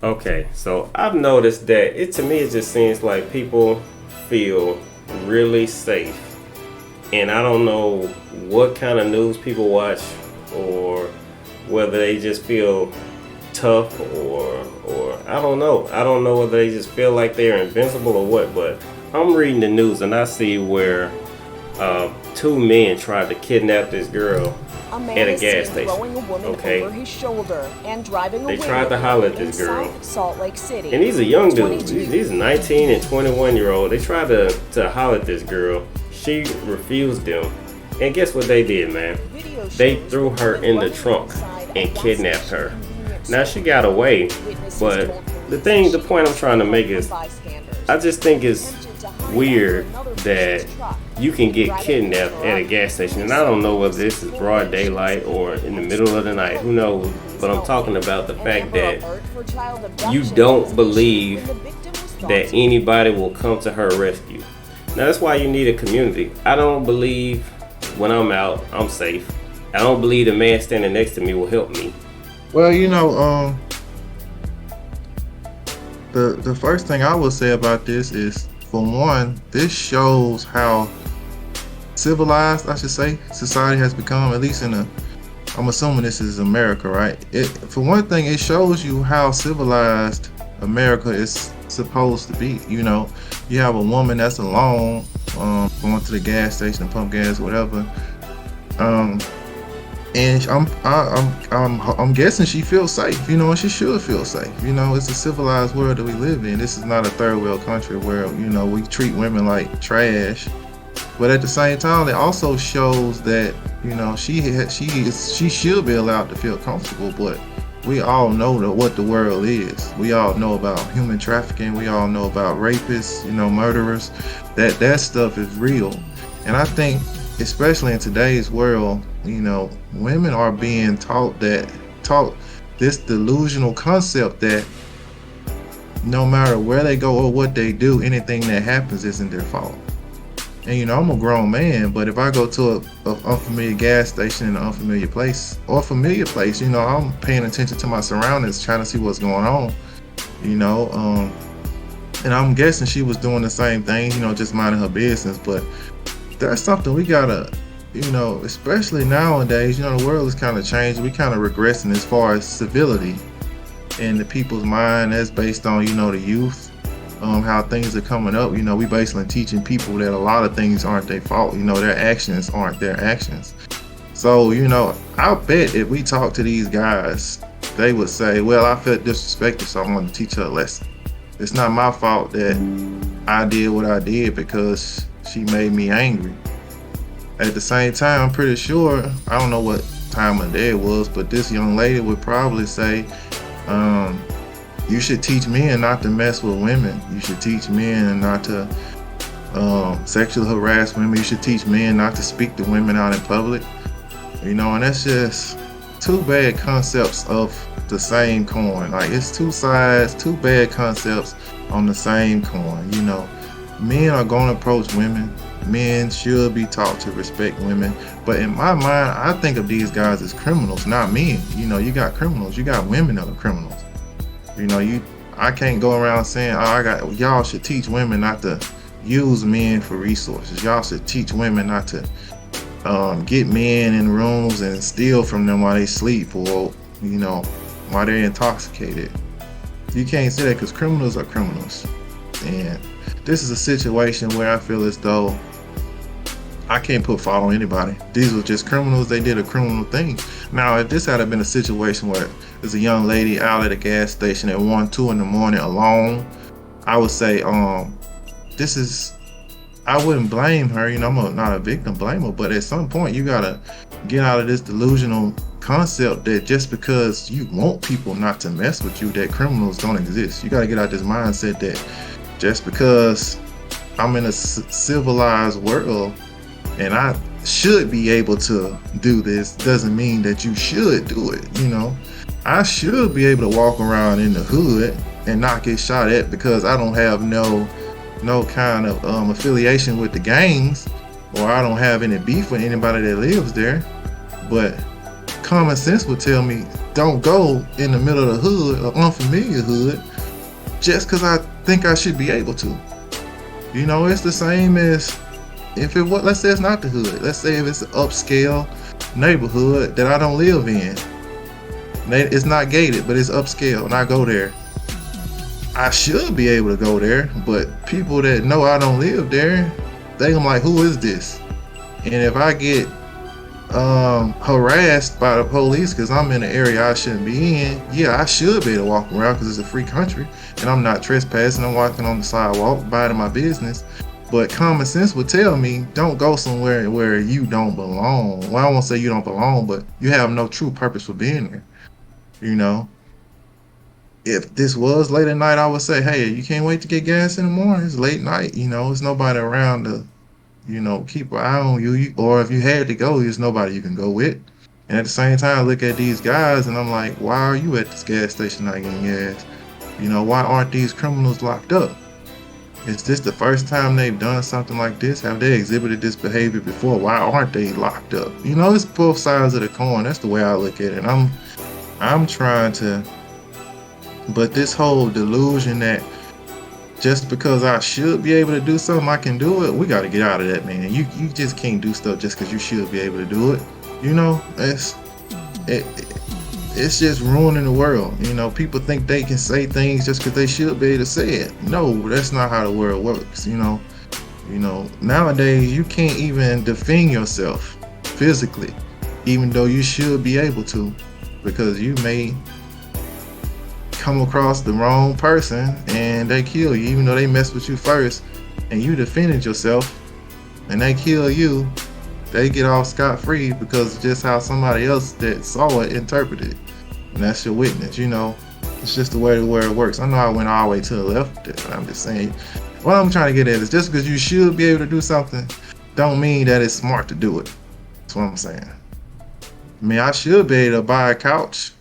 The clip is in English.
Okay, so I've noticed that to me it just seems like people feel really safe, and I don't know what kind of news people watch, or whether they just feel tough, or I don't know. I don't know whether they just feel like they're invincible or what. But I'm reading the news and I see where two men tried to kidnap this girl A at man a is gas seen station. throwing a woman Okay, over his shoulder and driving they away tried to with holler her at this in girl. South Salt Lake City. And these are young dudes. 22 These 19 and 21-year-old. They tried to holler at this girl. She refused them. And guess what they did, man? Video They shows threw the her woman in the running trunk inside a and gas kidnapped station her. convenience Now store. she got away, Witnesses but told the police point I'm she trying to make is, bystanders. I just think it's Attempted to hide weird under another that person's truck. you can get Driving kidnapped her at a up. gas station, and I don't know whether this is broad daylight or in the middle of the night. Who knows? But I'm talking about the An fact Amber that Alert for child you abduction don't was believe issued when the victim was thought that to be anybody will come to her rescue. Now that's why you need a community. I don't believe when I'm out, I'm safe. I don't believe the man standing next to me will help me. Well, the first thing I will say about this is, for one, this shows how civilized, I should say, society has become. At least I'm assuming this is America, right? For one thing, it shows you how civilized America is supposed to be. You have a woman that's alone, going to the gas station to pump gas, whatever. And I'm guessing she feels safe, and she should feel safe. It's a civilized world that we live in. This is not a third world country where we treat women like trash. But at the same time, it also shows that she should be allowed to feel comfortable. But we all know what the world is. We all know about human trafficking. We all know about rapists, murderers. That stuff is real. And I think, especially in today's world, women are being taught this delusional concept that no matter where they go or what they do, anything that happens isn't their fault. And I'm a grown man, but if I go to a unfamiliar gas station in an unfamiliar place or a familiar place, I'm paying attention to my surroundings, trying to see what's going on. And I'm guessing she was doing the same thing, just minding her business. But that's something we gotta, especially nowadays, the world is kind of changing. We kind of regressing as far as civility in the people's mind. That's based on, the youth, how things are coming up. We basically teaching people that a lot of things aren't their fault. Their actions aren't their actions. So, I bet if we talk to these guys, they would say, well, I felt disrespected, so I wanted to teach her a lesson. It's not my fault that I did what I did because she made me angry. At the same time, I'm pretty sure, I don't know what time of day it was, but this young lady would probably say, you should teach men not to mess with women. You should teach men not to sexually harass women. You should teach men not to speak to women out in public. And that's just two bad concepts of the same coin. Like, it's two sides, two bad concepts on the same coin. Men are going to approach women. Men should be taught to respect women. But in my mind, I think of these guys as criminals, not men. You got criminals. You got women that are criminals. I can't go around saying, y'all should teach women not to use men for resources. Y'all should teach women not to get men in rooms and steal from them while they sleep, or while they're intoxicated. You can't say that, because criminals are criminals. And this is a situation where I feel as though I can't put fault on anybody. These were just criminals. They did a criminal thing. Now, if this had been a situation where there's a young lady out at a gas station at 1, 2 in the morning alone, I would say, I wouldn't blame her. I'm not a victim blamer, but at some point you gotta get out of this delusional concept that just because you want people not to mess with you, that criminals don't exist. You gotta get out this mindset that just because I'm in a civilized world and I should be able to do this doesn't mean that you should do it. I should be able to walk around in the hood and not get shot at because I don't have no kind of affiliation with the gangs, or I don't have any beef with anybody that lives there. But common sense would tell me don't go in the middle of the hood or unfamiliar hood just because I think I should be able to. You know, it's the same as if it was, let's say it's not the hood. Let's say if it's an upscale neighborhood that I don't live in. It's not gated, but it's upscale, and I go there. I should be able to go there, but people that know I don't live there, they gonna like, who is this? And if I get harassed by the police because I'm in an area I shouldn't be in, yeah, I should be able to walk around because it's a free country and I'm not trespassing. I'm walking on the sidewalk, minding my business. But common sense would tell me don't go somewhere where you don't belong. Well, I won't say you don't belong, but you have no true purpose for being there. You know, if this was late at night, I would say, hey, you can't wait to get gas in the morning. It's late night, you know, there's nobody around to, you know, keep an eye on you. Or if you had to go, there's nobody you can go with. And at the same time, I look at these guys and I'm like, why are you at this gas station not getting gas? You know, why aren't these criminals locked up? Is this the first time they've done something like this? Have they exhibited this behavior before? Why aren't they locked up? You know, it's both sides of the coin. That's the way I look at it. I'm trying to, but this whole delusion that just because I should be able to do something, I can do it. We got to get out of that, man. You just can't do stuff just because you should be able to do it. You know, it's just ruining the world. You know, people think they can say things just because they should be able to say it. No, that's not how the world works. You know, nowadays you can't even defend yourself physically, even though you should be able to, because you may come across the wrong person and they kill you, even though they messed with you first and you defended yourself and they kill you. They get off scot-free because of just how somebody else that saw it interpreted, and that's your witness. You know, it's just the way the world works. I know I went all the way to the left, but I'm just saying, what I'm trying to get at is just because you should be able to do something don't mean that it's smart to do it. That's what I'm saying. I mean, I should be able to buy a couch